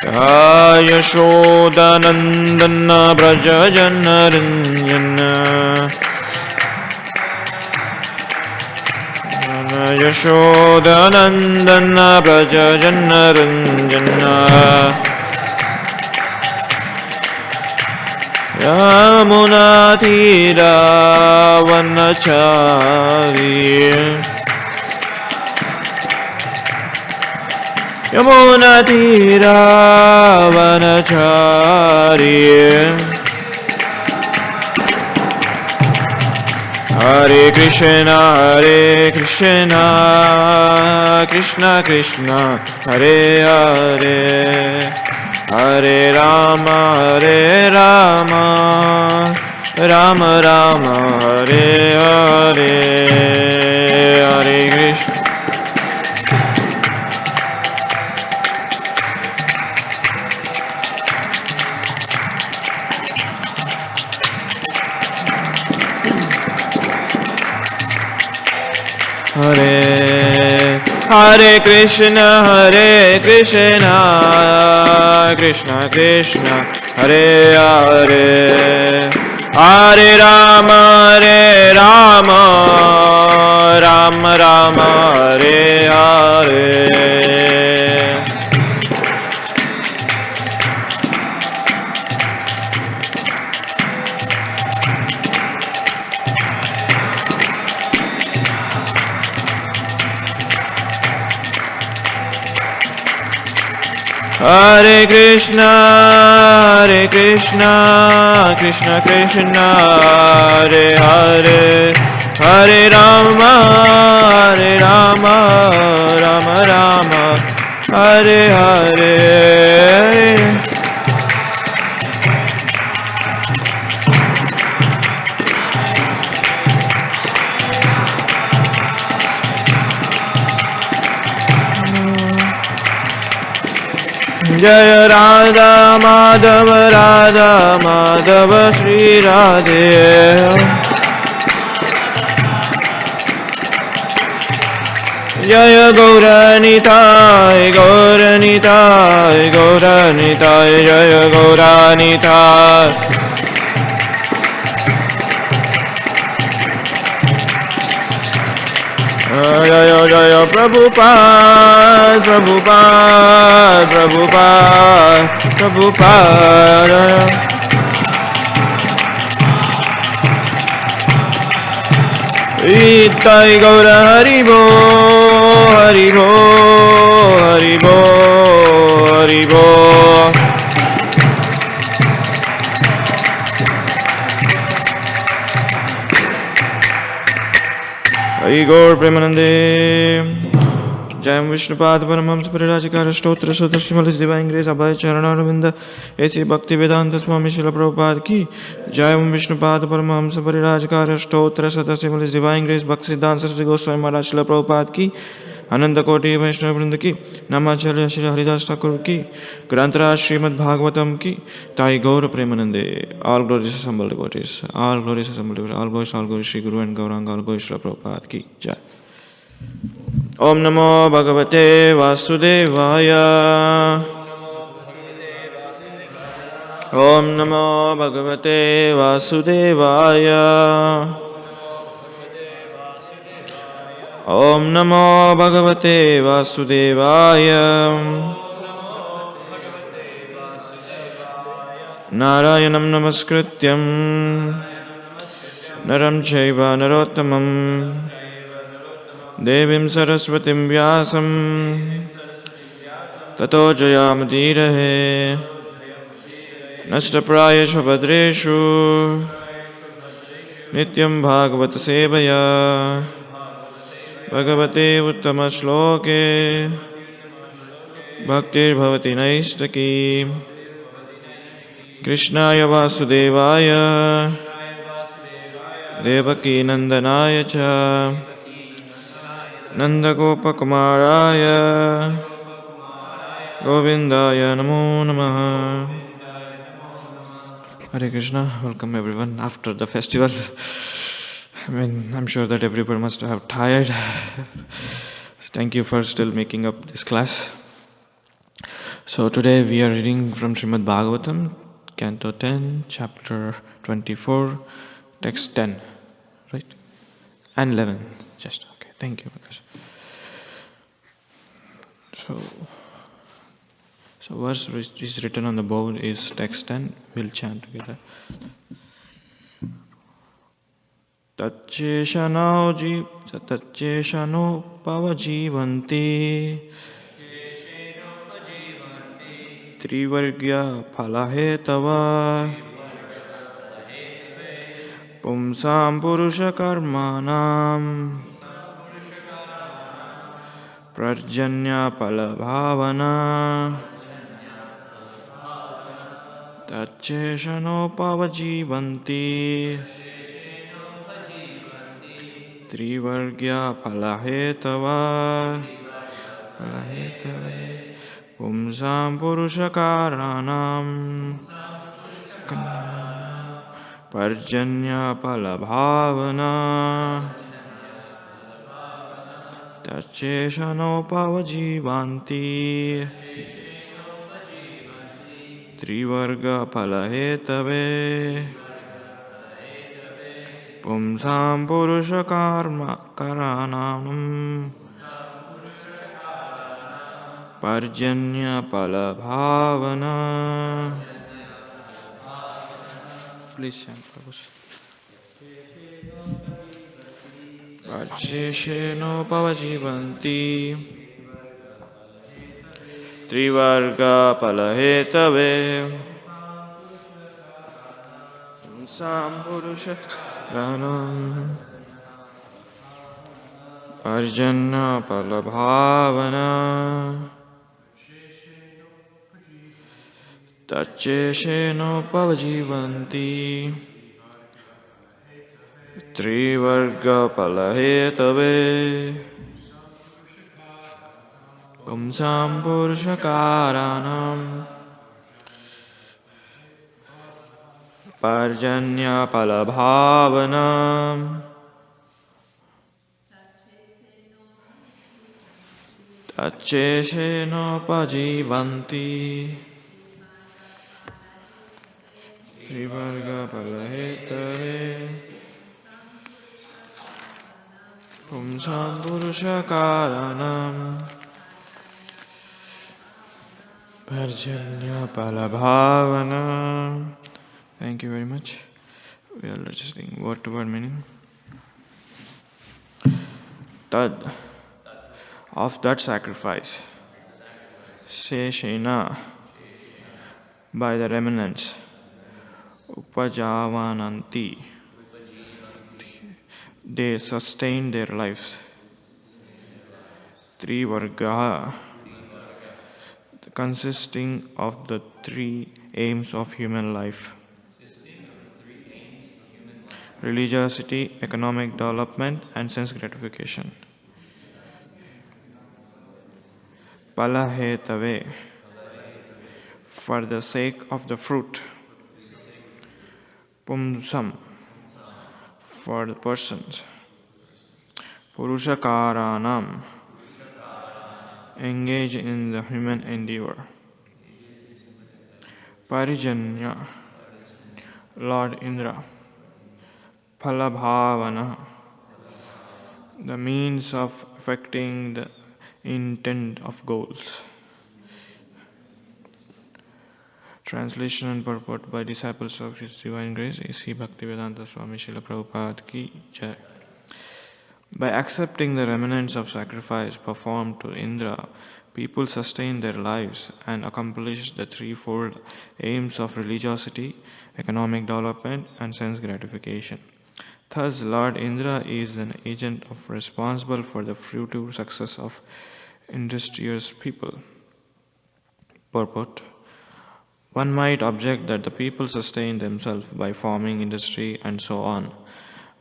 Yashodanandana Braja Janaranjana Yashodanandana Braja Janaranjana Yamuna Tira Vanachari Yamuna Tira Vanachari Hare Krishna Krishna Krishna Hare Hare Hare Rama Rama Rama Hare Hare Hare Krishna Hare Krishna Krishna Krishna Hare Hare Hare Rama Rama Rama Hare Hare Hare Krishna Krishna Krishna Hare Hare Hare Rama Rama Rama Hare Hare Jaya Radha Madhava Shri Radhe Jaya Gauranitai Jaya Gauranitai Jaya Prabhupada Itai Gaura Haribo Hari Gaur Premanande Jayam Vishnupad Paramhamsa Parirajikara Stotra Sutta Srimalis Divine Grace Abhay Charanavinda A.C. Bhakti Vedanta Swami Srila Prabhupada Ki Jayam Vishnupad Paramhamsa Parirajikara Stotra Sutta Srimalis Divine Grace Bhakti Siddhanta Saraswati Goswami Maharaj Srila Prabhupada Ki Ananda Koti Vaishnava Vrinda Ki Namacharya Shri Haridas Thakur Ki Grantaraj Srimad Bhagavatam Ki Tai Gaur Premanande. All glories assembled devotees, all glories assembled devotees, all glories Shri Guru and Gauranga, all glories Srila Prabhupada Ki Jai. Om Namo Bhagavate Vasudevaya. Om Namo Bhagavate Vasudevaya. Om Namo Bhagavate Vasudevaya. Narayanam Namaskrityam Naram Chaiva Narottamam Devim Saraswatim Vyasam Tato Jayamudirahe Nashtaprayeshu Bhadreshu Nityam Bhagavata Sevaya Bhagavate Uttama Shloke Bhaktir Bhavati Naistaki Krishnaya Vasudevaya Devaki Nandanaya Cha Nandagopa Kumaraya Govindaya Namo Namaha. Hare Krishna, welcome everyone after the festival. I'm sure that everyone must have tired. Thank you for still making up this class. So today we are reading from Srimad Bhagavatam, Canto 10, Chapter 24, Text 10, right? And 11, just okay. Thank you. So verse which is written on the board is text 10. We'll chant together. Taccheshano pavajivanti Trivargya phalahetava Pumsam purusha karmanam Prajanya palabhavana Taccheshano pavajivanti Trivargya phalahetava Pumsam purushakaranam Parjanya palabhavana Tacheshano pavajivanti Trivarga palahetave Pumsam purushakarma karanam Parjanya palabhavana. Please chant, Prabhu. Parjesheno pavajivanti Trivarga palahetave Sampurusha Ranam Parjanya palabhavana Tachesheno pavajivanti Trivarga palahetave Pumsam purushakaranam Parjanya palabhavanam Tachesheno pajivanti Trivarga palahetave Pumsam purushakaranam Parjanya palabhavana. Thank you very much. We are listening word to word meaning. Tad of that sacrifice, Seshena by the remnants, Upajavananti they sustain their lives. Trivarga consisting of the three aims of human life: religiosity, economic development, and sense gratification. Palahetave for the sake of the fruit. Pumsam for the persons. Purushakaranam engage in the human endeavor. Parijanya Lord Indra. Phalabhavana the means of effecting the intent of goals. Translation and purport by disciples of His Divine Grace A.C. Bhaktivedanta Swami Srila Prabhupada Ki Jai. By accepting the remnants of sacrifice performed to Indra, people sustain their lives and accomplish the threefold aims of religiosity, economic development, and sense gratification. Thus, Lord Indra is an agent responsible for the future success of industrious people. Purport. One might object that the people sustain themselves by forming industry and so on.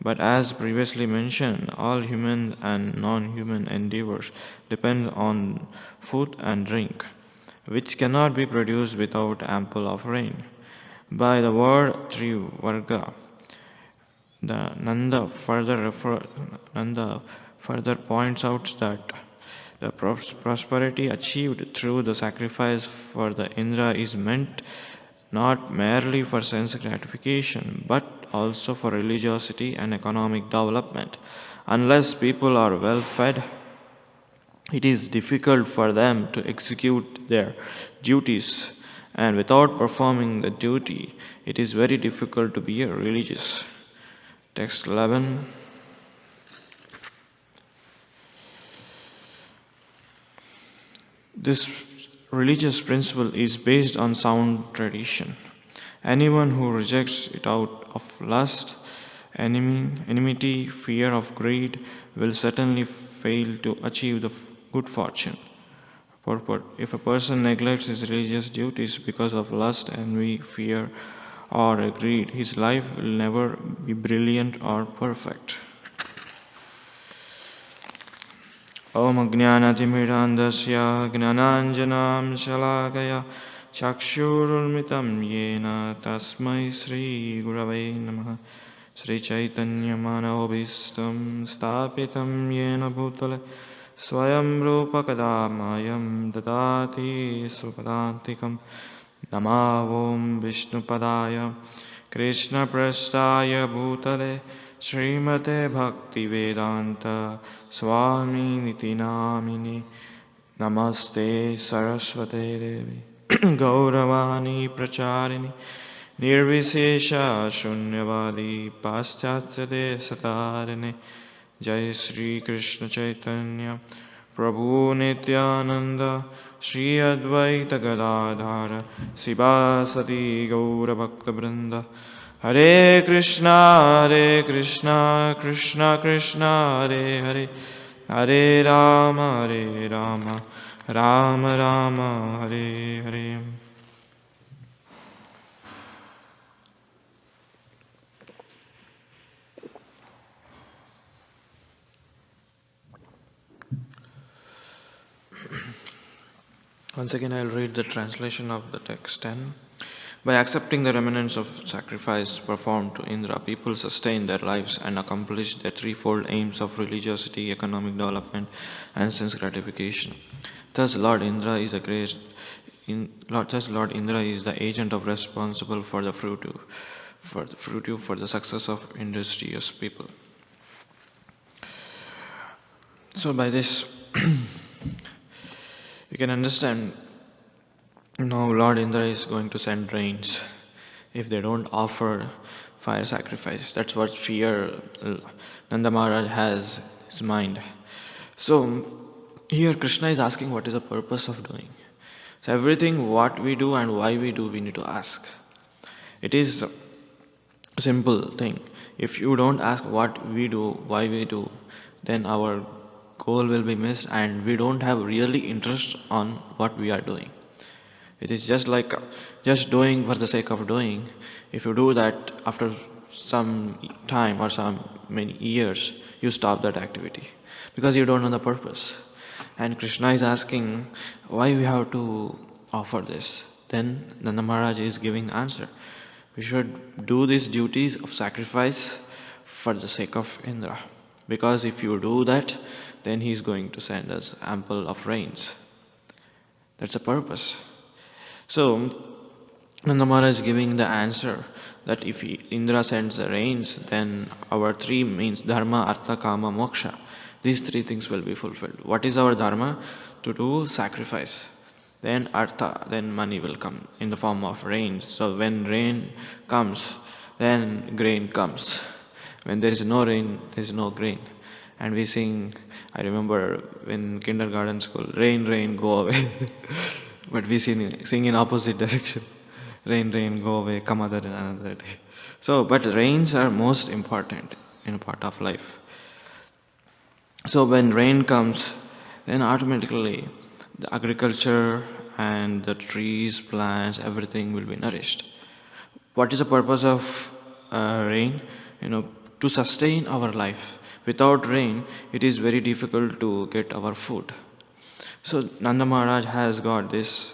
But as previously mentioned, all human and non-human endeavors depend on food and drink, which cannot be produced without ample of rain. By the word Trivarga, Nanda further points out that The prosperity achieved through the sacrifice for the Indra is meant not merely for sense gratification, but also for religiosity and economic development. Unless people are well fed, it is difficult for them to execute their duties, and without performing the duty, it is very difficult to be a religious. Text 11. This religious principle is based on sound tradition. Anyone who rejects it out of lust, enmity, fear of greed, will certainly fail to achieve the good fortune. Purport: if a person neglects his religious duties because of lust, envy, fear, or greed, his life will never be brilliant or perfect. Om Ajnanatimirandasya Gnananjanam Shalakaya Chakshurulmitam Yena Tasmai Sri Gurave Namaha Sri Chaitanya Manobhistam Stapitam Yena Bhutale Swayam Rupa Kadamayam Dadati Supadantikam Namavom Vishnupadaya Krishna Prastaya Bhutale Srimate Bhakti Vedanta Swami Niti Namini Namaste Saraswate Devi Gauravani Pracharini Nirvisesha Shunyavadi Paschatya Satarine Jai Sri Krishna Chaitanya Prabhu Nityananda Sri Advaita Gadadhara Sivasati Gaura Bhakta Vrinda Hare Krishna, Krishna Krishna, Hare, Hare Rama, Rama Rama, Hare Hare. Once again, I'll read the translation of the text 10. By accepting the remnants of sacrifice performed to Indra, people sustain their lives and accomplish their threefold aims of religiosity, economic development, and sense gratification. Thus, Lord Indra is the agent of responsible for the success of industrious people. So, by this, you can understand. Now Lord Indra is going to send rains if they don't offer fire sacrifice. That's what fear Nanda Maharaj has in his mind. So here Krishna is asking what is the purpose of doing. So everything what we do and why we do, we need to ask. It is a simple thing. If you don't ask what we do, why we do, then our goal will be missed and we don't have really interest on what we are doing. It is just like just doing for the sake of doing. If you do that, after some time or some many years, you stop that activity because you don't know the purpose. And Krishna is asking why we have to offer this. Then Nanda Maharaj is giving answer. We should do these duties of sacrifice for the sake of Indra. Because if you do that, then he is going to send us ample of rains. That's the purpose. So, Nanda Maharaj is giving the answer that if Indra sends the rains, then our three means dharma, artha, kama, moksha. These three things will be fulfilled. What is our dharma? To do sacrifice. Then artha, then money will come in the form of rain. So when rain comes, then grain comes. When there is no rain, there is no grain. And we sing, I remember in kindergarten school, rain, rain, go away. But we sing in opposite direction. Rain, rain, go away, come another day. So, but rains are most important in a part of life. So when rain comes, then automatically the agriculture and the trees, plants, everything will be nourished. What is the purpose of rain? To sustain our life. Without rain, it is very difficult to get our food. So Nanda Maharaj has got this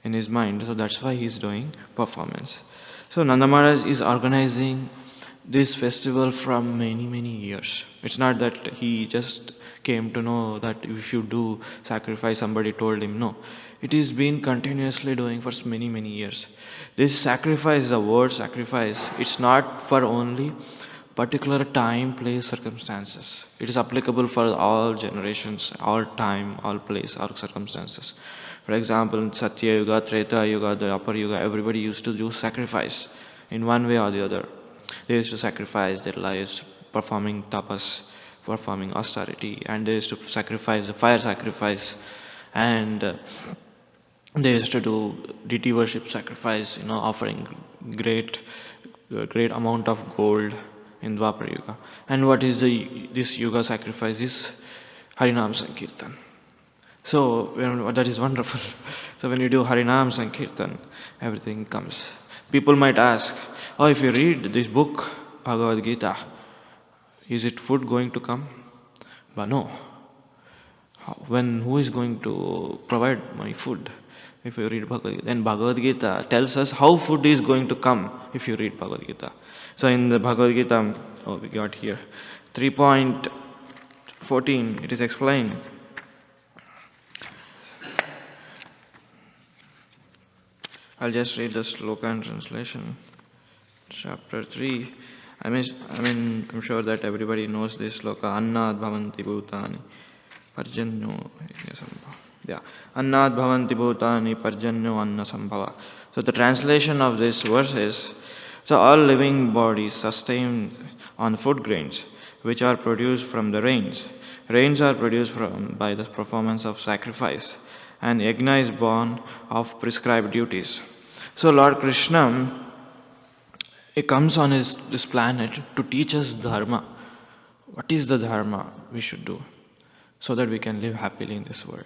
in his mind, so that's why he is doing performance. So Nanda Maharaj is organizing this festival from many, many years. It's not that he just came to know that if you do sacrifice, somebody told him. No. It is been continuously doing for many, many years. This sacrifice, the word sacrifice, it's not for only particular time, place, circumstances. It is applicable for all generations, all time, all place, all circumstances. For example, in Satya Yuga, Treta Yuga, the Upper Yuga, everybody used to do sacrifice in one way or the other. They used to sacrifice their lives performing tapas, performing austerity, and they used to sacrifice the fire sacrifice, and they used to do deity worship sacrifice, offering great amount of gold in Dwapar Yuga. And what is this Yuga sacrifice is Harinam Sankirtan. So that is wonderful. So when you do Harinam Sankirtan, everything comes. People might ask, oh, if you read this book, Bhagavad Gita, is it food going to come? But no. Who is going to provide my food? If you read Bhagavad Gita, then Bhagavad Gita tells us how food is going to come if you read Bhagavad Gita. So in the Bhagavad Gita, we got here 3.14, it is explained. I'll just read the sloka and translation. Chapter 3. I'm sure that everybody knows this sloka. Annad bhavanti bhutani parjanyo sambhava. Yeah. Annad bhavanti bhutani parjanyo anna sambhava. So the translation of this verse is, so all living bodies sustain on food grains, which are produced from the rains. Rains are produced by the performance of sacrifice, and yajna is born of prescribed duties. So Lord Krishna, he comes on this planet to teach us dharma. What is the dharma we should do so that we can live happily in this world?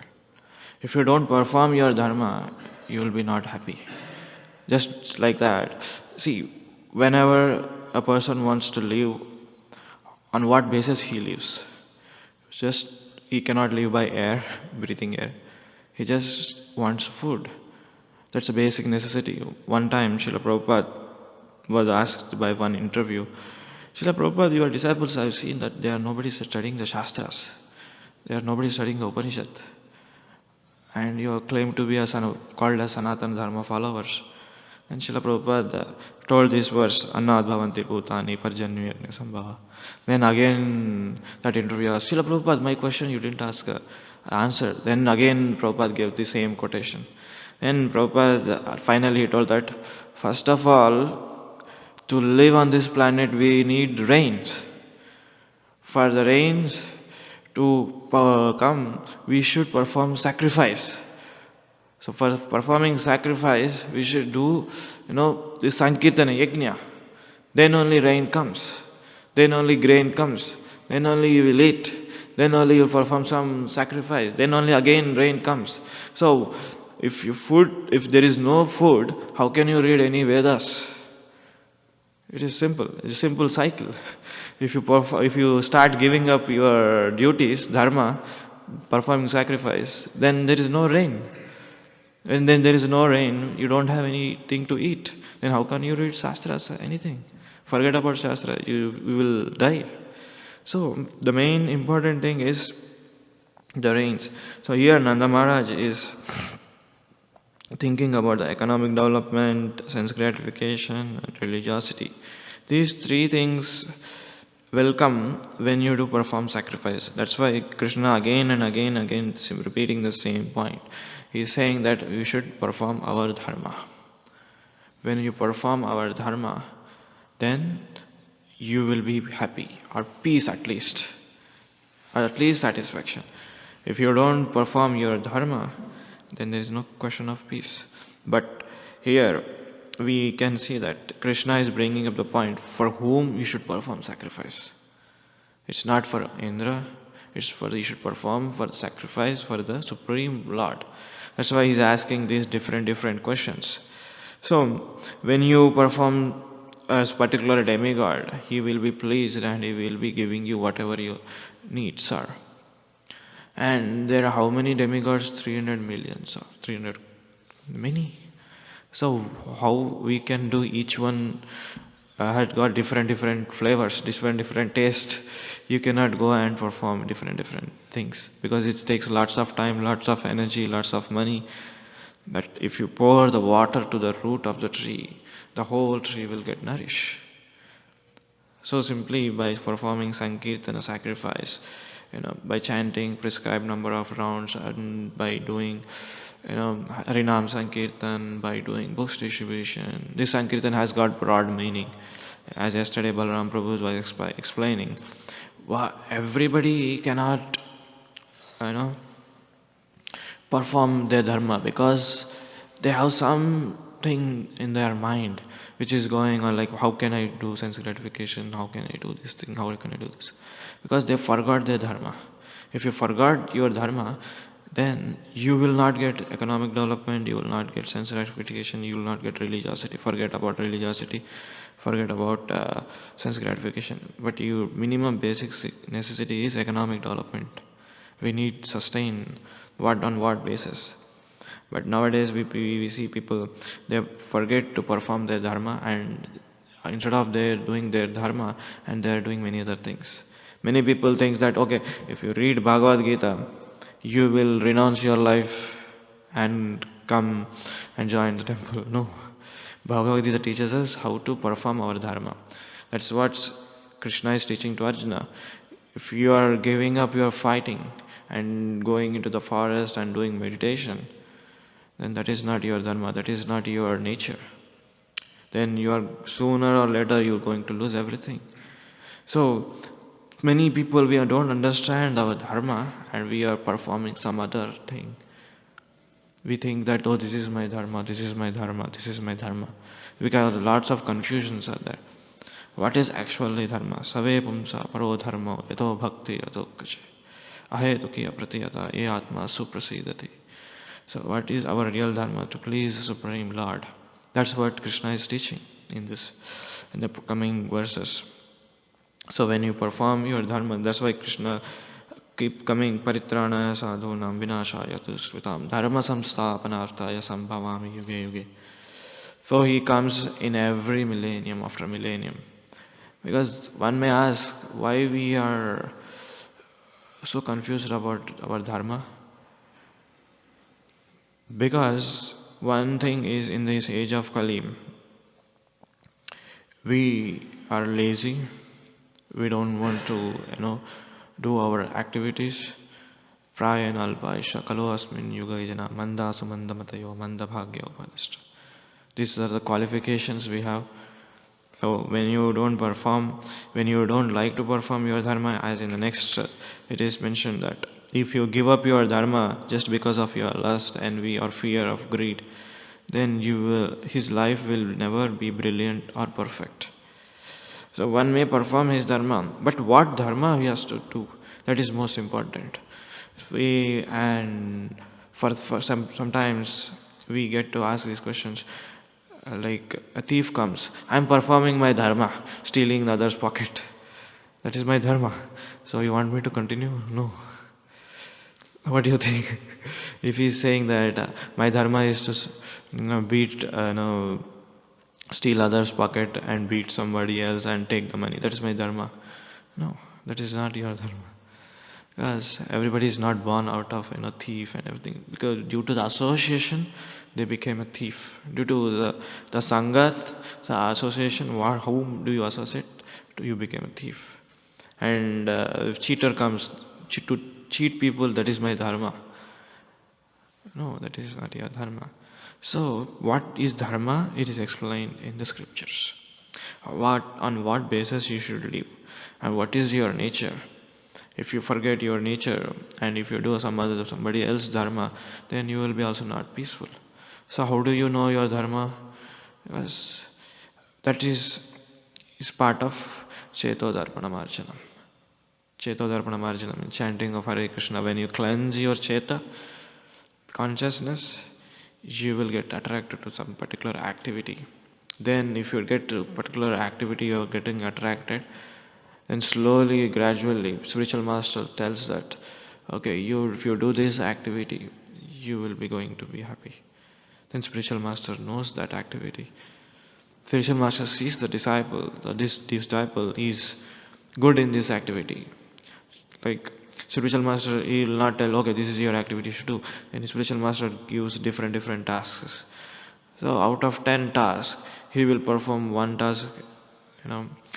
If you don't perform your dharma, you will be not happy. Just like that. See, whenever a person wants to live, on what basis he lives? Just, he cannot live by air, breathing air. He just wants food. That's a basic necessity. One time, Srila Prabhupada was asked by one interview, Srila Prabhupada, your disciples, I've seen that they are nobody studying the Shastras. They are nobody studying the Upanishad. And you claim to be called as Sanatana Dharma followers. And Srila Prabhupada told this verse, Annad bhavanti bhutani parjanyo sambhava. Then again that interview asked, Srila Prabhupada, my question you didn't answer. Then again Prabhupada gave the same quotation. Then Prabhupada finally told that, first of all, to live on this planet we need rains. For the rains to come, we should perform sacrifice. So for performing sacrifice, we should do, this Sankirtana, Yajna. Then only rain comes. Then only grain comes. Then only you will eat. Then only you perform some sacrifice. Then only again rain comes. So if there is no food, how can you read any Vedas? It is simple. It's a simple cycle. If you start giving up your duties, dharma, performing sacrifice, then there is no rain. And then there is no rain, you don't have anything to eat. Then how can you read Shastras, anything? Forget about Shastra, you will die. So the main important thing is the rains. So here Nanda Maharaj is thinking about the economic development, sense gratification, and religiosity. These three things will come when you do perform sacrifice. That's why Krishna again and again repeating the same point. He is saying that we should perform our dharma. When you perform our dharma, then you will be happy, or peace at least satisfaction. If you don't perform your dharma, then there is no question of peace. But here we can see that Krishna is bringing up the point for whom you should perform sacrifice. It's not for Indra, you should perform for the sacrifice for the Supreme Lord. That's why he's asking these different questions. So when you perform as particular demigod, he will be pleased and he will be giving you whatever your needs are. And there are how many demigods? 300 million, so 300 many. So how we can do each one has got different flavors, different taste. You cannot go and perform different things because it takes lots of time, lots of energy, lots of money. But if you pour the water to the root of the tree, the whole tree will get nourished. So simply by performing Sankirtana sacrifice, by chanting prescribed number of rounds and by doing, Harinam Sankirtan, by doing books distribution. This Sankirtan has got broad meaning. As yesterday Balaram Prabhu was explaining, everybody cannot, perform their dharma because they have something in their mind which is going on, like how can I do sense gratification, how can I do this thing, how can I do this, because they forgot their dharma. If you forgot your dharma, then you will not get economic development, you will not get sense gratification, you will not get religiosity. Forget about religiosity, forget about sense gratification. But your minimum basic necessity is economic development. We need sustain. On what basis? But nowadays we see people, they forget to perform their dharma, and instead of they doing their dharma, and they are doing many other things. Many people think that, okay, if you read Bhagavad Gita, you will renounce your life and come and join the temple. No. Bhagavad Gita teaches us how to perform our dharma. That's what Krishna is teaching to Arjuna. If you are giving up your fighting and going into the forest and doing meditation, then that is not your dharma, that is not your nature. Then you are, sooner or later you are going to lose everything. So many people, we don't understand our dharma and we are performing some other thing. We think that, oh, this is my dharma, this is my dharma, this is my dharma. Because lots of confusions are there. What is actually dharma? Save pumsa paro dharma yato bhakti yato kache. Ahetukiya pratiyata e atma suprasidati. So what is our real dharma? To please the Supreme Lord. That's what Krishna is teaching in the coming verses. So when you perform your dharma, that's why Krishna keep coming, paritranaya sadhunam vinashaya tusvitam dharma samsthapanarthaya sambhavami yuge yuge. So he comes in every millennium after millennium. Because one may ask why we are so confused about our dharma. Because one thing is, in this age of Kali, we are lazy, we don't want to, do our activities. Prayana alpaisha kalo asmin yugajana manda sumanda matayo manda bhagya upadishta. These are the qualifications we have. So when you don't perform, when you don't like to perform your dharma, as in the next, it is mentioned that if you give up your dharma just because of your lust, envy or fear of greed, then his life will never be brilliant or perfect. So one may perform his dharma, but what dharma he has to do, that is most important. Sometimes we get to ask these questions. Like a thief comes, I am performing my dharma, stealing the other's pocket. That is my dharma. So you want me to continue? No. What do you think? If he is saying that my dharma is to steal others' pocket and beat somebody else and take the money, that is my dharma. No, that is not your dharma. Because everybody is not born out of thief and everything. Because due to the association, they became a thief. Due to the sangat, the association, whom do you associate? You became a thief. And if cheater comes to cheat people, that is my dharma. No, that is not your dharma. So, what is dharma? It is explained in the scriptures. On what basis you should live, and what is your nature. If you forget your nature and if you do somebody else's dharma, then you will be also not peaceful. So how do you know your dharma? Because that is part of Cheto Darpanamarjanam. Cheto Darpanamarjanam, chanting of Hare Krishna. When you cleanse your Cheta, consciousness, you will get attracted to some particular activity. Then if you get to particular activity, you are getting attracted. Then slowly, gradually, spiritual master tells that, okay, if you do this activity, you will be going to be happy. Then spiritual master knows that activity. Spiritual master sees the disciple, this disciple is good in this activity. Like spiritual master, he will not tell, okay, this is your activity you should do. And spiritual master gives different tasks. So out of 10 tasks, he will perform one task,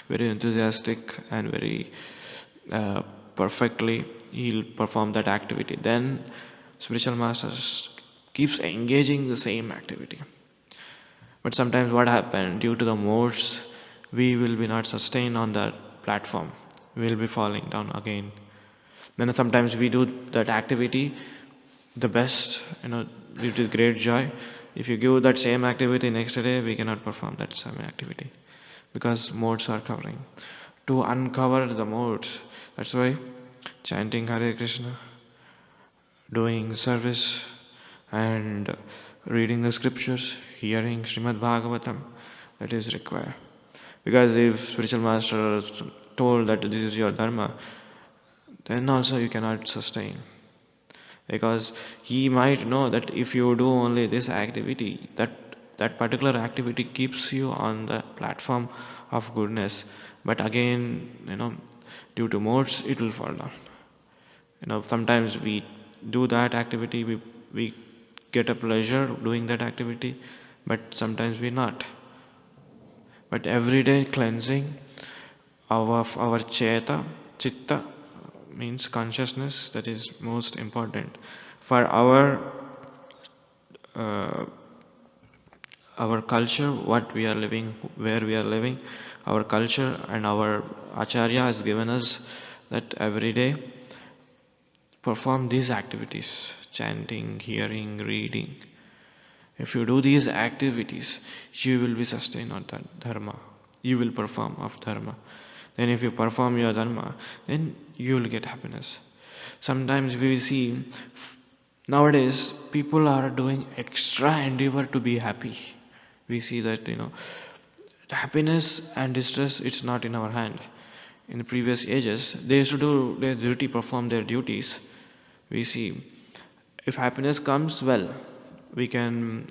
very enthusiastic and very perfectly. He'll perform that activity. Then spiritual master keeps engaging the same activity. But sometimes what happens, due to the modes, we will be not sustained on that platform. We will be falling down again. Then sometimes we do that activity the best, with great joy. If you give that same activity next day, we cannot perform that same activity because modes are covering. To uncover the modes, that's why chanting Hare Krishna, doing service, and reading the scriptures, hearing Srimad Bhagavatam, that is required. Because if spiritual master told that this is your dharma, then also you cannot sustain. Because he might know that if you do only this activity, that particular activity keeps you on the platform of goodness. But again, due to modes, it will fall down. Sometimes we do that activity, we get a pleasure doing that activity, but sometimes we not. But everyday cleansing of our cheta, chitta, means consciousness, that is most important for our culture, what we are living, where we are living. Our culture and our acharya has given us that every day perform these activities: chanting, hearing, reading. If you do these activities, you will be sustained on that dharma. You will perform of dharma. Then if you perform your dharma, then you will get happiness. Sometimes we see nowadays people are doing extra endeavor to be happy. We see that happiness and distress, it's not in our hand. In the previous ages, they used to do their duty, perform their duties. We see if happiness comes, well, we can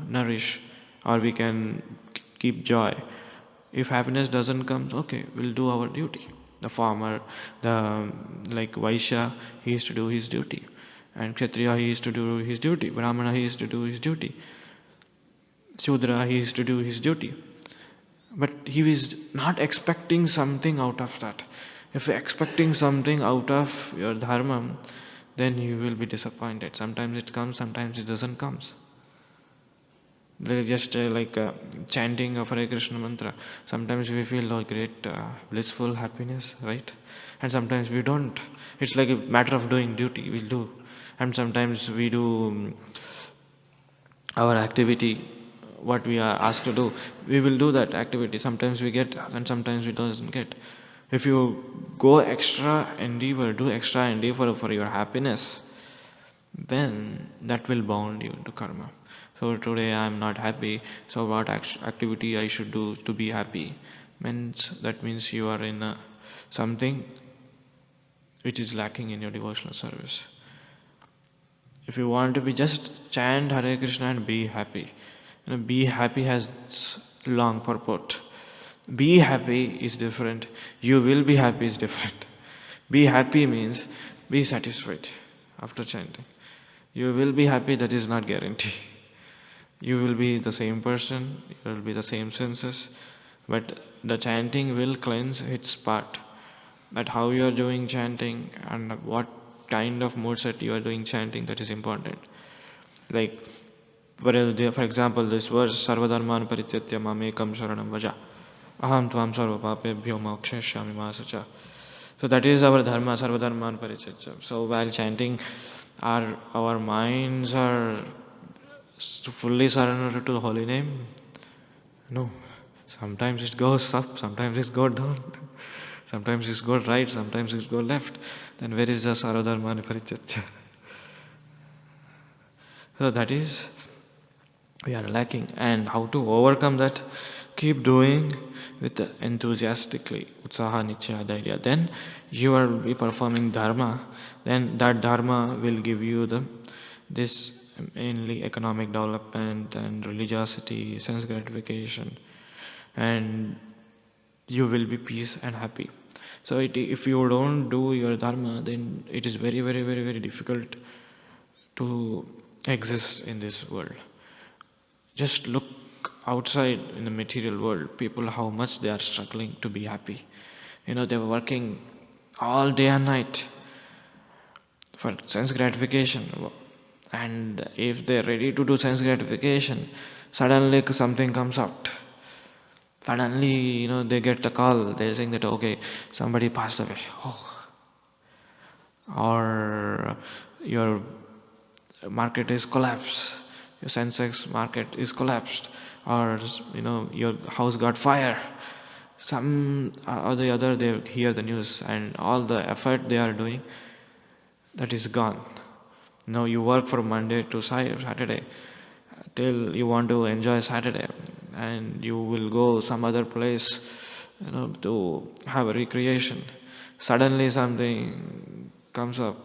nourish, or we can keep joy. If happiness doesn't come, okay, we'll do our duty. The farmer, like Vaishya, he used to do his duty. And Kshatriya, he used to do his duty. Brahmana, he used to do his duty. Shudra, he used to do his duty. But he was not expecting something out of that. If you're expecting something out of your dharma, then you will be disappointed. Sometimes it comes, sometimes it doesn't come. Just like chanting of Hare Krishna mantra. Sometimes we feel great blissful happiness, right? And sometimes we don't. It's like a matter of doing duty, we'll do. And sometimes we do our activity, what we are asked to do, we will do that activity. Sometimes we get and sometimes we doesn't get. If you go extra endeavor, do extra endeavor for your happiness, then that will bound you into karma. So today I am not happy, so what activity I should do to be happy? That means you are in something which is lacking in your devotional service. If you want to be just chant Hare Krishna and be happy, be happy has long purport. Be happy is different. You will be happy is different. Be happy means be satisfied after chanting. You will be happy, that is not guarantee. You will be the same person, you will be the same senses, but the chanting will cleanse its part. But how you are doing chanting and what kind of mood set you are doing chanting, that is important. Like, for example, this verse, Sarvadharman Parityatya Mamekam Sharanam Vaja. Aham Tvam Sarva Papebhyo Moksheshyami Masacha. So that is our dharma, Sarvadharman Parityatya. So while chanting, our minds are fully surrendered to the holy name? No. Sometimes it goes up, sometimes it goes down. Sometimes it goes right, sometimes it goes left. Then where is the Sarvadharman Parityatya? So that is, we are lacking. And how to overcome that? Keep doing with enthusiastically, utsaha, nichya, dhairya. Then you will be performing dharma. Then that dharma will give you this mainly economic development and religiosity, sense gratification. and you will be peace and happy. So if you don't do your dharma, then it is very, very, very, very difficult to exist in this world. Just look outside in the material world, people how much they are struggling to be happy. They're working all day and night for sense gratification. And if they're ready to do sense gratification, suddenly something comes out. Suddenly, they get a call. They're saying that, okay, somebody passed away. Oh. Or your market is collapsed. Your Sensex market is collapsed. Or, your house got fire. Some or the other, they hear the news and all the effort they are doing, that is gone. Now you work from Monday to Saturday till you want to enjoy Saturday, and you will go some other place, to have a recreation. Suddenly something comes up,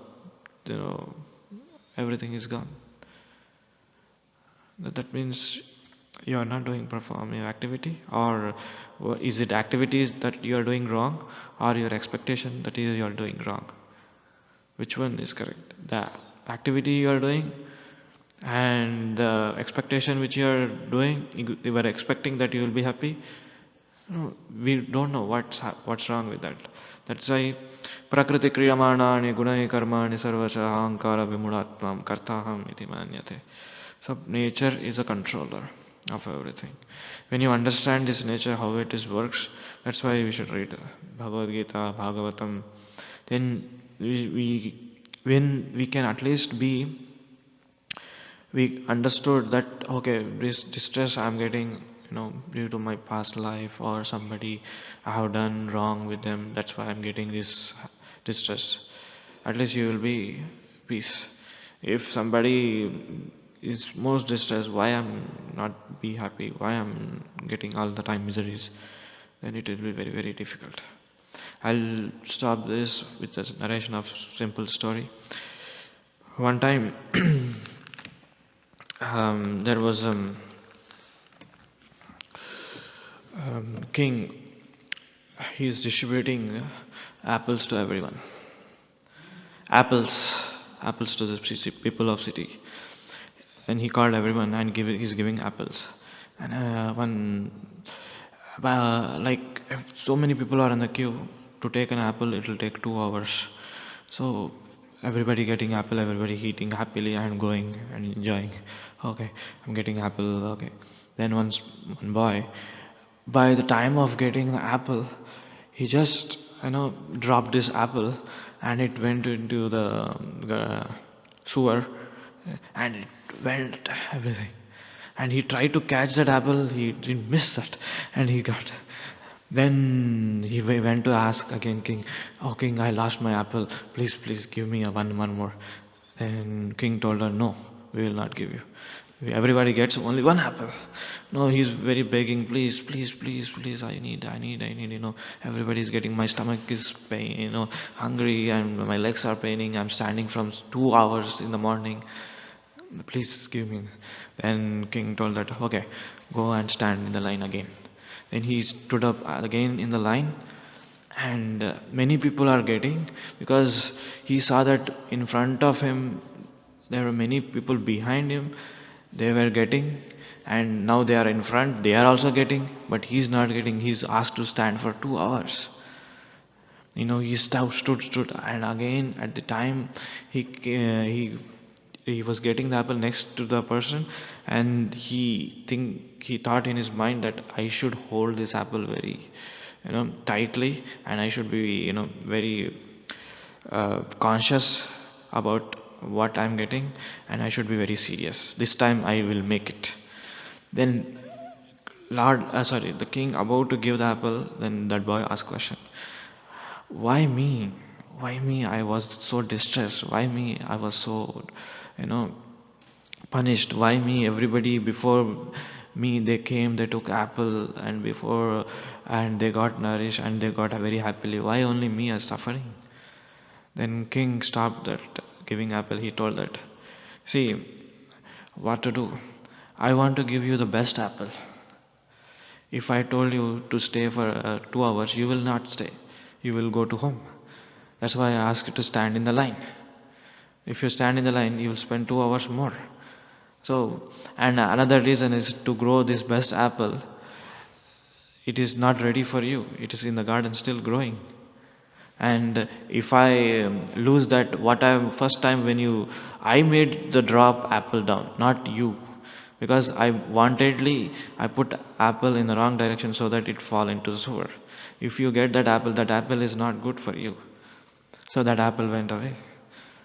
everything is gone. That means you are not doing performing activity, or is it activities that you are doing wrong, or your expectation that you are doing wrong? Which one is correct? The activity you are doing and the expectation which you are doing, you were expecting that you will be happy. No, we don't know what's wrong with that. That's why prakriti kriyamanani gunai karmani sarvacha ahankara vimulatmam kartaham iti manyate. So nature is a controller of everything. When you understand this nature, how it is works, that's why we should read Bhagavad Gita, Bhagavatam. Then when we can at least we understood that, okay, this distress I'm getting, due to my past life or somebody I have done wrong with them, that's why I'm getting this distress. At least you will be peace. If somebody is most distressed, why I'm not be happy, why I'm getting all the time miseries, then it will be very, very difficult. I'll stop this with a narration of simple story. One time, there was a king. He is distributing apples to everyone. Apples to the people of city. And he called everyone and he's giving apples. And like so many people are in the queue to take an apple, it will take 2 hours. So everybody getting apple, everybody eating happily and going and enjoying. Okay, I'm getting apple. Okay. Then one boy, by the time of getting the apple, he just dropped this apple and it went into the sewer and it went everything. And he tried to catch that apple, he didn't miss that, and he got. Then he went to ask again, King, oh King, I lost my apple, please give me one more. And King told her, no, we will not give you. Everybody gets only one apple. No, he's very begging, please, I need, everybody is getting, my stomach is pain, hungry, and my legs are paining, I'm standing from 2 hours in the morning. Please give me. Then King told that, okay, go and stand in the line again. Then he stood up again in the line, and many people are getting, because he saw that in front of him there were many people behind him, they were getting, and now they are in front, they are also getting, but he's not getting. He's asked to stand for 2 hours. He stood, and again at the time he was getting the apple next to the person, and he thought in his mind that I should hold this apple very tightly, and I should be very conscious about what I'm getting, and I should be very serious. This time I will make it. Then the king about to give the apple, then that boy asked question, why me? I was so distressed. Why me? I was so punished. Why me? Everybody before me, they came, they took apple, and they got nourished and they got very happily. Why only me is suffering? Then king stopped that giving apple. He told that, see, what to do? I want to give you the best apple. If I told you to stay for 2 hours, you will not stay. You will go to home. That's why I ask you to stand in the line. If you stand in the line, you will spend 2 hours more. So, and another reason is to grow this best apple. It is not ready for you. It is in the garden still growing. And if I lose that, what I first time when I made the drop apple down, not you, because I put apple in the wrong direction so that it fall into the sewer. If you get that apple is not good for you. So that apple went away.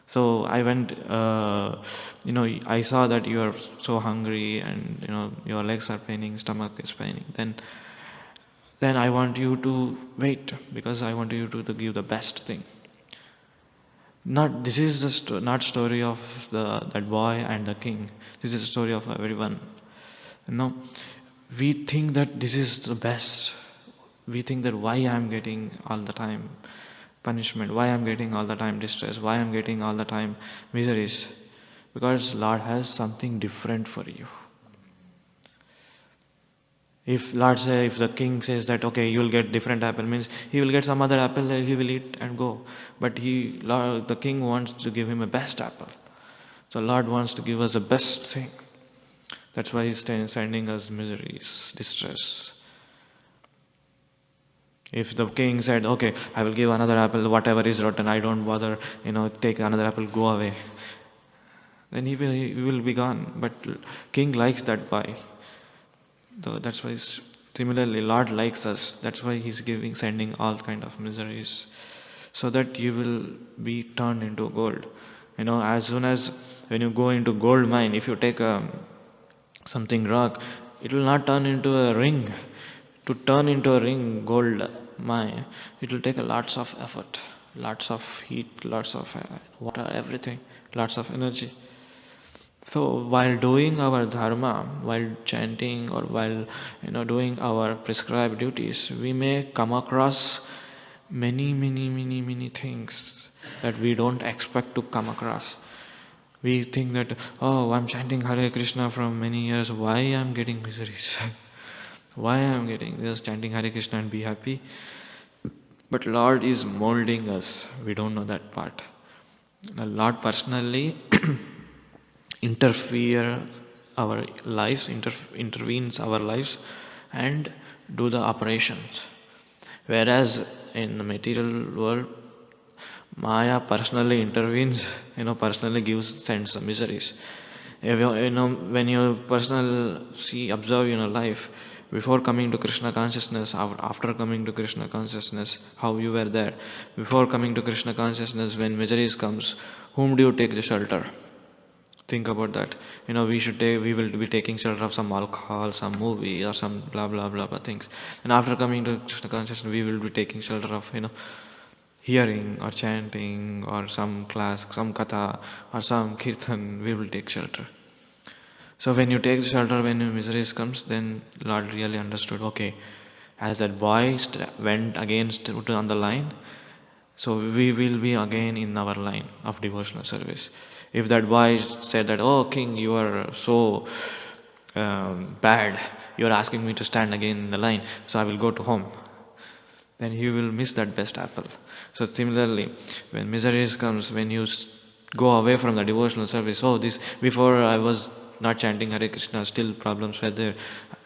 So I went, I saw that you are so hungry and, your legs are paining, stomach is paining. Then I want you to wait because I want you to give the best thing. This is not story of that boy and the king. This is a story of everyone. We think that this is the best. We think that why I am getting all the time punishment, why I am getting all the time distress, why I am getting all the time miseries. Because Lord has something different for you. If the king says that, okay, you will get different apple, means he will get some other apple, he will eat and go. But the king wants to give him a best apple. So Lord wants to give us the best thing. That's why he's sending us miseries, distress. If the king said, okay, I will give another apple, whatever is rotten, I don't bother, take another apple, go away. Then he will be gone. But king likes that boy. That's why similarly Lord likes us. That's why he's sending all kind of miseries, so that you will be turned into gold. As soon as when you go into gold mine, if you take something rock, it will not turn into a ring. To turn into a ring, gold mine, it will take lots of effort, lots of heat, lots of water, everything, lots of energy. So while doing our dharma, while chanting or while doing our prescribed duties, we may come across many things that we don't expect to come across. We think that, oh, I'm chanting Hare Krishna from many years, why I'm getting miseries? Why I'm getting just chanting Hare Krishna and be happy? But Lord is molding us. We don't know that part. The Lord personally intervenes our lives and do the operations. Whereas in the material world, Maya personally intervenes, personally sends some miseries. When you observe life, before coming to Krishna consciousness, after coming to Krishna consciousness, how you were there. Before coming to Krishna consciousness, when miseries comes, whom do you take the shelter? Think about that. We will be taking shelter of some alcohol, some movie, or some blah blah blah things. And after coming to Krishna consciousness, we will be taking shelter of hearing or chanting or some class, some katha or some kirtan. We will take shelter. So when you take the shelter, when your miseries comes, then Lord really understood. Okay, as that boy went again on the line, so we will be again in our line of devotional service. If that boy said that, oh king, you are so bad, you are asking me to stand again in the line, so I will go to home, then he will miss that best apple. So similarly, when miseries comes, when you go away from the devotional service, before I was not chanting Hare Krishna, still problems were there.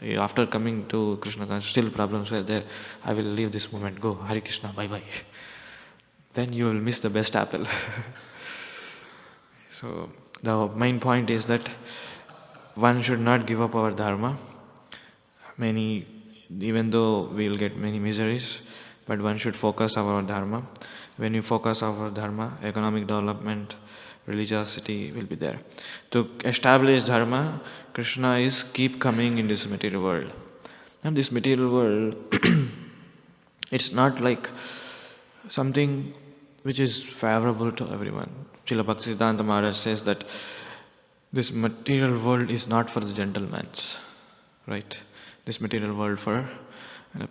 After coming to Krishna consciousness, still problems were there. I will leave this moment, go, Hare Krishna, bye-bye. Then you will miss the best apple. So the main point is that one should not give up our dharma. Even though we will get many miseries, but one should focus our dharma. When you focus our dharma, economic development, religiosity will be there. To establish dharma, Krishna is keep coming in this material world. And this material world, it's not like something which is favorable to everyone. Srila Bhaktisiddhanta Maharaj says that this material world is not for the gentlemen, right? This material world for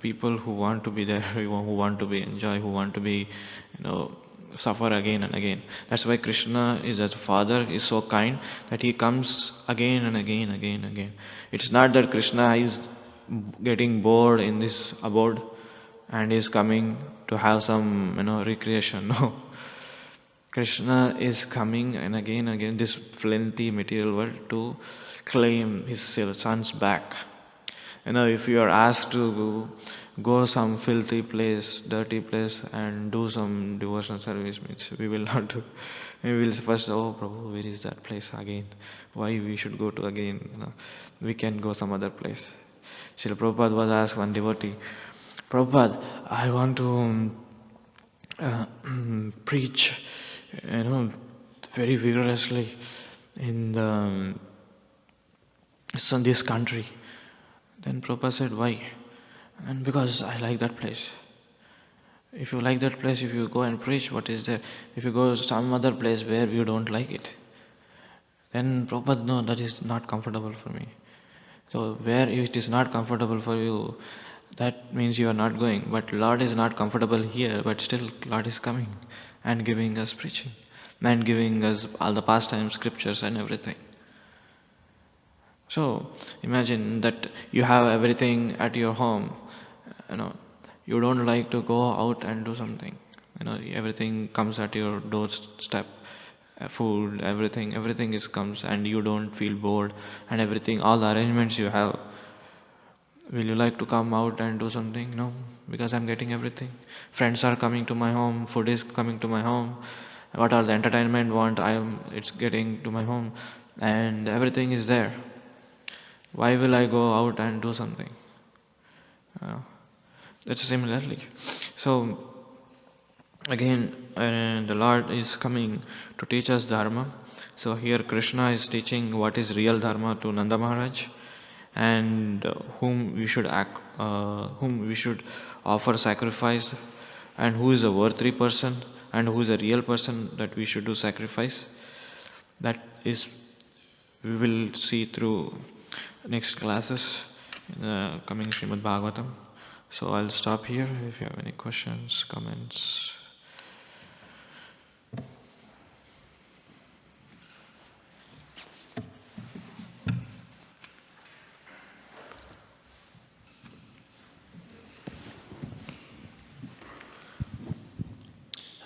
people who want to be there, who want to be enjoy, who want to be, suffer again and again. That's why Krishna is as a father, is so kind that he comes again and again. It's not that Krishna is getting bored in this abode and is coming to have some, recreation. No. Krishna is coming and again, this flinty material world to claim his sons back. If you are asked to go some filthy place, dirty place, and do some devotional service, means we will not do. We will first, oh Prabhu, where is that place again? Why we should go to again? We can go some other place. Srila Prabhupada was asked one devotee, Prabhupada, I want to preach, very vigorously in this country. Then Prabhupada said, why? And because I like that place. If you like that place, if you go and preach, what is there? If you go to some other place where you don't like it, then Prabhupada, no, that is not comfortable for me. So where it is not comfortable for you, that means you are not going. But Lord is not comfortable here, but still Lord is coming and giving us preaching and giving us all the pastime scriptures and everything. So imagine that you have everything at your home, you don't like to go out and do something. Everything comes at your doorstep, food, everything comes, and you don't feel bored, and everything, all the arrangements you have. Will you like to come out and do something? No, because I'm getting everything. Friends are coming to my home, food is coming to my home. What are the entertainment want? It's getting to my home, and everything is there. Why will I go out and do something? That's similarly. So again, the Lord is coming to teach us Dharma. So here Krishna is teaching what is real Dharma to Nanda Maharaj, and whom we should offer sacrifice, and who is a worthy person, and who is a real person that we should do sacrifice. That is, we will see through next classes in the coming Srimad Bhagavatam. So I'll stop here. If you have any questions, comments.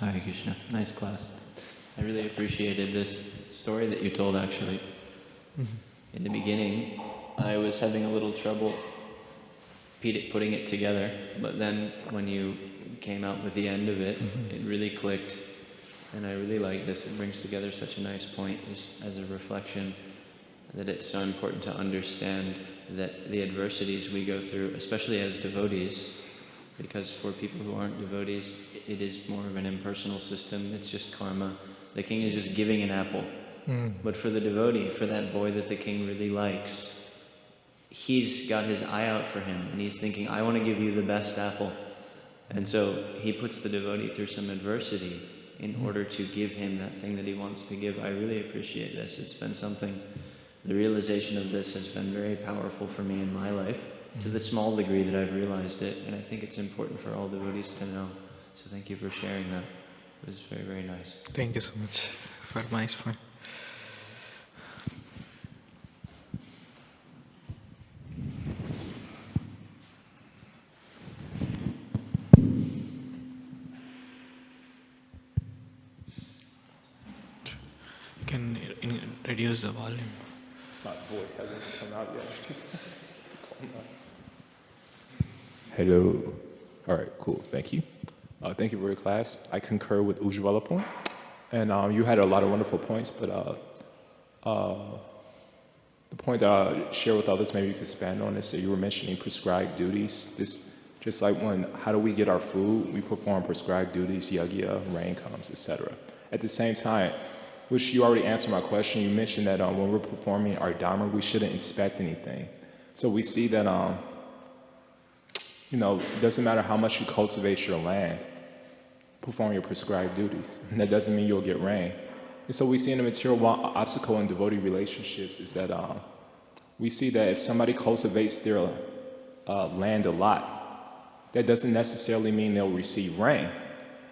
Hare Krishna. Nice class. I really appreciated this story that you told, actually. In the beginning, I was having a little trouble putting it together, but then when you came out with the end of it, it really clicked, and I really like this. It brings together such a nice point as a reflection that it's so important to understand that the adversities we go through, especially as devotees, because for people who aren't devotees, it is more of an impersonal system. It's just karma. The king is just giving an apple. But for the devotee, for that boy that the king really likes, he's got his eye out for him, and he's thinking, I want to give you the best apple. And so he puts the devotee through some adversity in order to give him that thing that he wants to give. I really appreciate this. It's been something, the realization of this has been very powerful for me in my life, to the small degree that I've realized it, and I think it's important for all devotees to know. So thank you for sharing that. It was very, very nice. Thank you so much for a nice point. You can reduce the volume. My voice hasn't come out yet. Hello. All right, cool. Thank you. Thank you for your class. I concur with Ujjwala point. And you had a lot of wonderful points, but the point that I'll share with others, maybe you could expand on this, that you were mentioning prescribed duties. This, just like how do we get our food? We perform prescribed duties, yagya, rain comes, etc. At the same time, which you already answered my question, you mentioned that when we're performing our dharma, we shouldn't inspect anything. So we see that, it doesn't matter how much you cultivate your land, perform your prescribed duties. And that doesn't mean you'll get rain. And so we see in the material obstacle in devotee relationships is that we see that if somebody cultivates their land a lot, that doesn't necessarily mean they'll receive rain.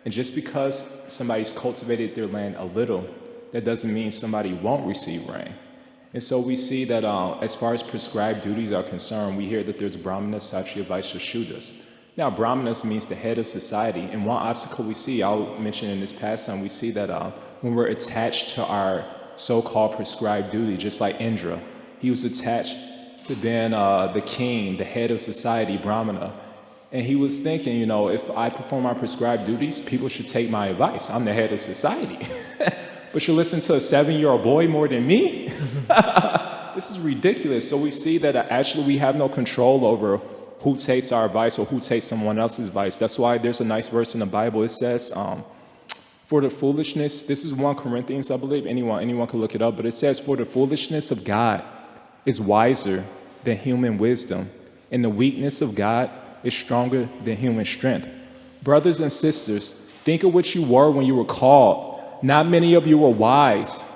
And just because somebody's cultivated their land a little, that doesn't mean somebody won't receive rain. And so we see that as far as prescribed duties are concerned, we hear that there's Brahmanas, Kshatriya, Vaishya, Shudras. Now, Brahmanas means the head of society. And one obstacle we see, I'll mention in this pastime, we see that when we're attached to our so-called prescribed duty, just like Indra, he was attached to being the king, the head of society, Brahmana. And he was thinking, if I perform my prescribed duties, people should take my advice. I'm the head of society. But you listen to a 7-year-old boy more than me? This is ridiculous. So we see that actually we have no control over who takes our advice or who takes someone else's advice. That's why there's a nice verse in the Bible. It says, for the foolishness, this is 1 Corinthians, I believe. Anyone can look it up. But it says, for the foolishness of God is wiser than human wisdom, and the weakness of God is stronger than human strength. Brothers and sisters, think of what you were when you were called. Not many of you were wise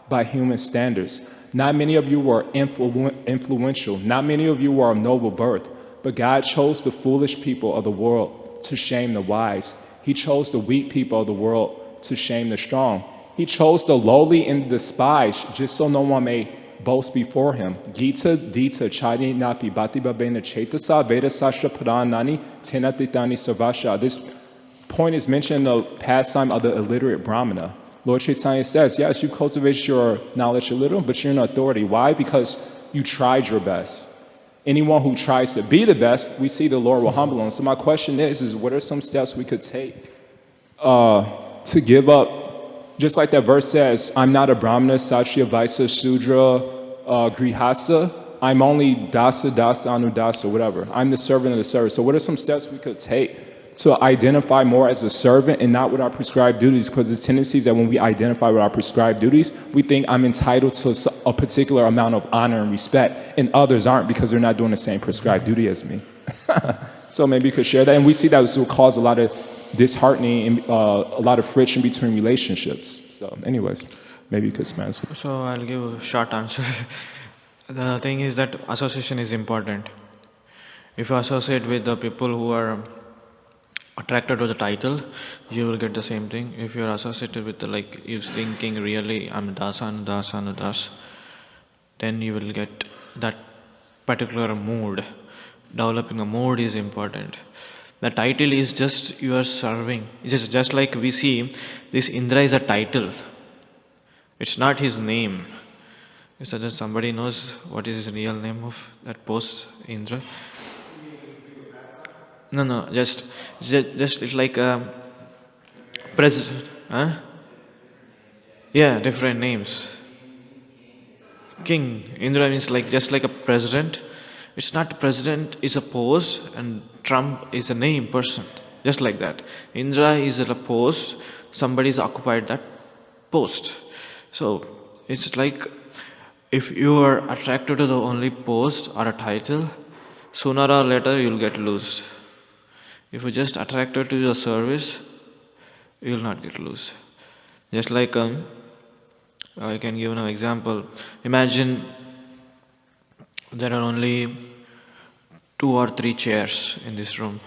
by human standards. Not many of you were influential. Not many of you were of noble birth. But God chose the foolish people of the world to shame the wise. He chose the weak people of the world to shame the strong. He chose the lowly and the despised just so no one may boast before him. Gita, Dita, Chadi, Napi, Bhati Babena, Chetasa, Veda, Sasha, Paranani, Tenatitani, Sarvasha. This point is mentioned in the pastime of the illiterate Brahmana. Lord Chaitanya says, yes, you cultivate your knowledge a little, but you're in authority. Why? Because you tried your best. Anyone who tries to be the best, we see the Lord will humble them. So my question is what are some steps we could take to give up? Just like that verse says, I'm not a Brahmana, Kshatriya, Vaishya, Shudra, Grihasa. I'm only Dasa, Anudasa, whatever. I'm the servant of the servant. So what are some steps we could take to identify more as a servant and not with our prescribed duties? Because the tendency is that when we identify with our prescribed duties, we think I'm entitled to a particular amount of honor and respect, and others aren't because they're not doing the same prescribed duty as me. So maybe you could share that. And we see that this will cause a lot of disheartening and a lot of friction between relationships. So anyways, maybe you could smash. So I'll give a short answer. The thing is that association is important. If you associate with the people who are attracted to the title, you will get the same thing. If you are associated with you thinking really I'm das, then you will get that particular mood. Developing a mood is important. The title is just you are serving. It's just like we see this Indra is a title. It's not his name. So that somebody knows what is his real name of that post, Indra? No, just it's like a president, huh? Yeah, different names. King, Indra means just like a president. It's not president is a post and Trump is a name person. Just like that. Indra is a post, somebody's occupied that post. So it's like if you are attracted to the only post or a title, sooner or later you'll get loose. If you're just attracted to your service, you will not get loose. Just like I can give an example. Imagine there are only 2 or 3 chairs in this room.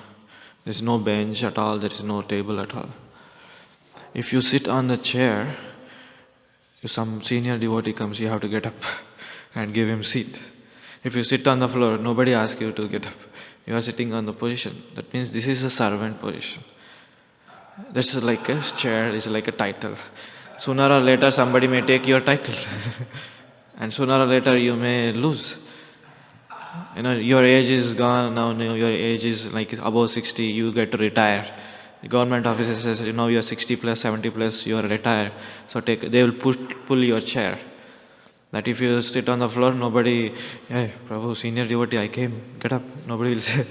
There's no bench at all, there is no table at all. If you sit on the chair, if some senior devotee comes, you have to get up and give him seat. If you sit on the floor, nobody asks you to get up. You are sitting on the position. That means this is a servant position. That's like a chair, is like a title. Sooner or later somebody may take your title. And sooner or later you may lose. Your age is gone now, your age is above 60, you get to retire. The government officer says, you are 60 plus, 70 plus, you are retired. So they will pull your chair. That if you sit on the floor, nobody, hey, Prabhu, senior devotee, I came, get up. Nobody will say.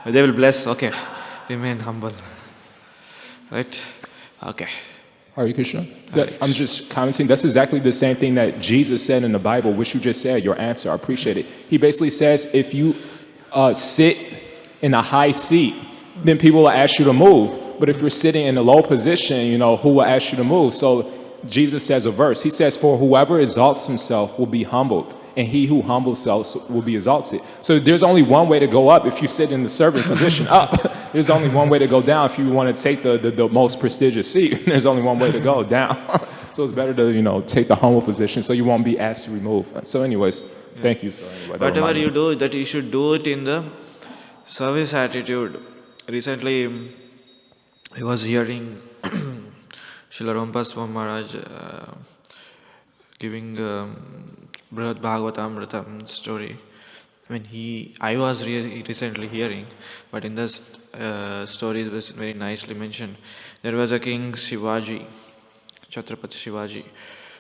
They will bless, okay, remain humble. Right? Okay. Hare Krishna. I'm just commenting. That's exactly the same thing that Jesus said in the Bible, which you just said, your answer. I appreciate it. He basically says, if you sit in a high seat, then people will ask you to move. But if you're sitting in a low position, who will ask you to move? So Jesus says a verse. He says, for whoever exalts himself will be humbled, and he who humbles himself will be exalted. So there's only one way to go up if you sit in the servant position up. There's only one way to go down if you want to take the most prestigious seat. There's only one way to go down. So it's better to take the humble position so you won't be asked to remove. So anyways, thank you. So anyway, Whatever you do, that you should do it in the service attitude. Recently, I was hearing Srila Rompa Swami Maharaj giving Brihad Bhagavatamritam story. I mean, I was recently hearing, but in this story it was very nicely mentioned. There was a king Shivaji, Chhatrapati Shivaji.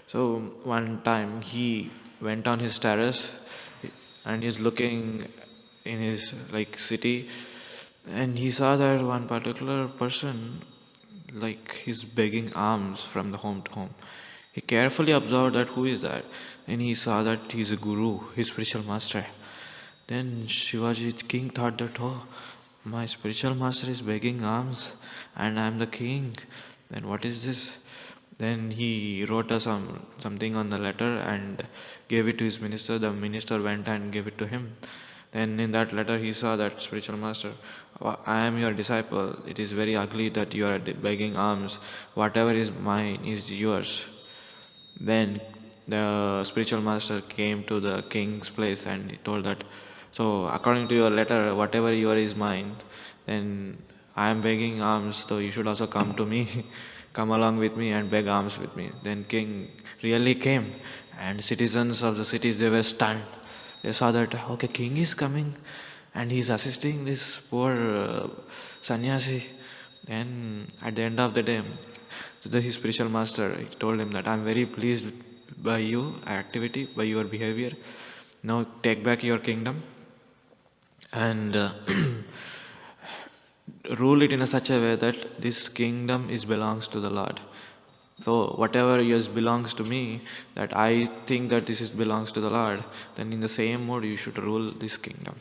So one time he went on his terrace and he's looking in his city, and he saw that one particular person he's begging alms from the home to home. He carefully observed that who is that, and he saw that he's a guru, his spiritual master. Then Shivaji king thought that, oh, my spiritual master is begging alms and I am the king. Then what is this? Then he wrote something on the letter and gave it to his minister. The minister went and gave it to him. Then in that letter he saw that spiritual master, I am your disciple. It is very ugly that you are begging alms. Whatever is mine is yours. Then the spiritual master came to the king's place and he told that, so according to your letter, whatever yours is mine, then I am begging alms, so you should also come to me, come along with me and beg alms with me. Then king really came, and citizens of the cities, they were stunned. They saw that, okay, king is coming and he is assisting this poor sannyasi. Then at the end of the day, his spiritual master told him that I am very pleased by your activity, by your behavior. Now take back your kingdom and rule it in such a way that this kingdom belongs to the Lord. So whatever yours belongs to me, that I think that this belongs to the Lord, then in the same mode you should rule this kingdom.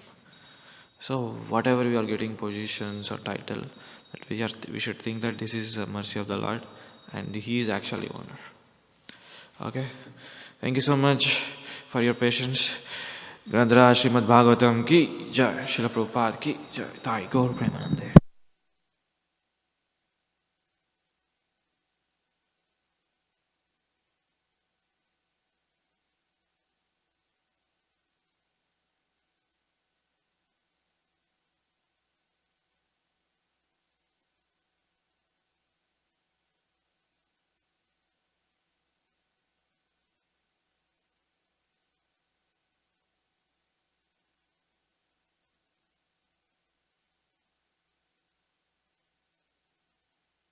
So whatever we are getting positions or title, that we should think that this is the mercy of the Lord and He is actually owner. Okay, thank you so much for your patience. Grandra Srimad Bhagavatam ki jai, Srila Prabhupada ki jai, Thai Gaur Premanande.